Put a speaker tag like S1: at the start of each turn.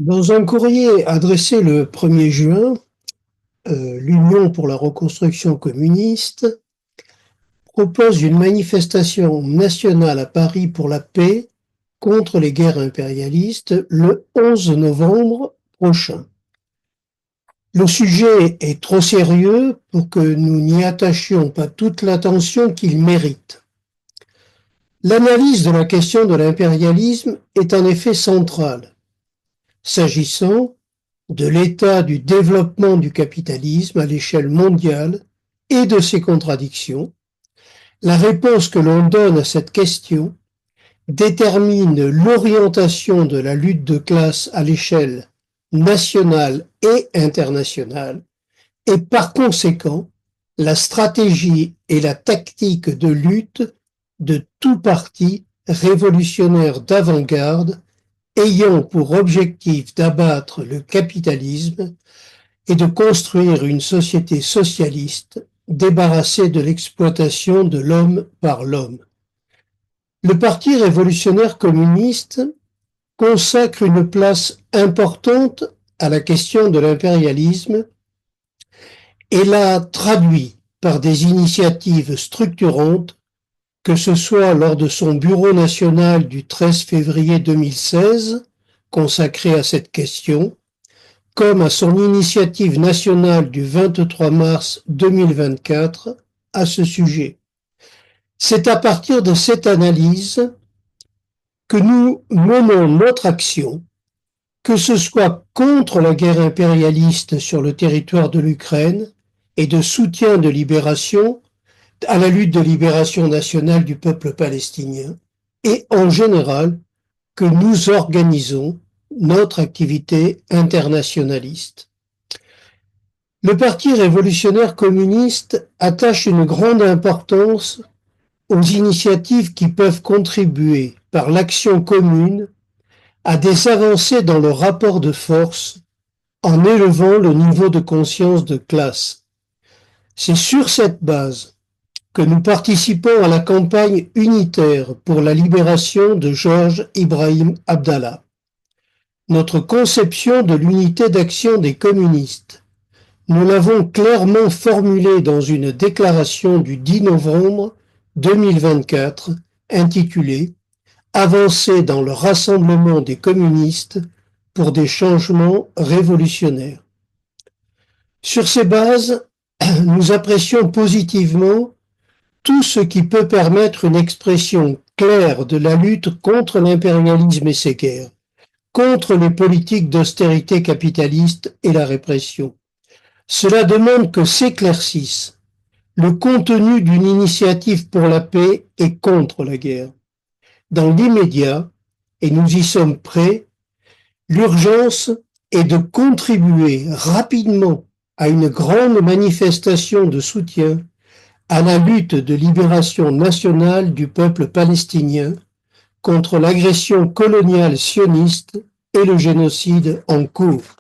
S1: Dans un courrier adressé le 1er juin, l'Union pour la reconstruction communiste propose une manifestation nationale à Paris pour la paix contre les guerres impérialistes le 11 novembre prochain. Le sujet est trop sérieux pour que nous n'y attachions pas toute l'attention qu'il mérite. L'analyse de la question de l'impérialisme est en effet centrale, s'agissant de l'état du développement du capitalisme à l'échelle mondiale et de ses contradictions. La réponse que l'on donne à cette question détermine l'orientation de la lutte de classe à l'échelle nationale et internationale et par conséquent la stratégie et la tactique de lutte de tout parti révolutionnaire d'avant-garde ayant pour objectif d'abattre le capitalisme et de construire une société socialiste débarrassée de l'exploitation de l'homme par l'homme. Le Parti révolutionnaire communiste consacre une place importante à la question de l'impérialisme et la traduit par des initiatives structurantes, que ce soit lors de son bureau national du 13 février 2016, consacré à cette question, comme à son initiative nationale du 23 mars 2024 à ce sujet. C'est à partir de cette analyse que nous menons notre action, que ce soit contre la guerre impérialiste sur le territoire de l'Ukraine et de soutien de libération à la lutte de libération nationale du peuple palestinien, et en général que nous organisons notre activité internationaliste. Le Parti révolutionnaire communiste attache une grande importance aux initiatives qui peuvent contribuer par l'action commune à des avancées dans le rapport de force en élevant le niveau de conscience de classe. C'est sur cette base que nous participons à la campagne unitaire pour la libération de Georges Ibrahim Abdallah. Notre conception de l'unité d'action des communistes, nous l'avons clairement formulée dans une déclaration du 10 novembre 2024 intitulée « Avancer dans le rassemblement des communistes pour des changements révolutionnaires ». Sur ces bases, nous apprécions positivement tout ce qui peut permettre une expression claire de la lutte contre l'impérialisme et ses guerres, contre les politiques d'austérité capitaliste et la répression. Cela demande que s'éclaircisse le contenu d'une initiative pour la paix et contre la guerre. Dans l'immédiat, et nous y sommes prêts, l'urgence est de contribuer rapidement à une grande manifestation de soutien à la lutte de libération nationale du peuple palestinien contre l'agression coloniale sioniste et le génocide en cours.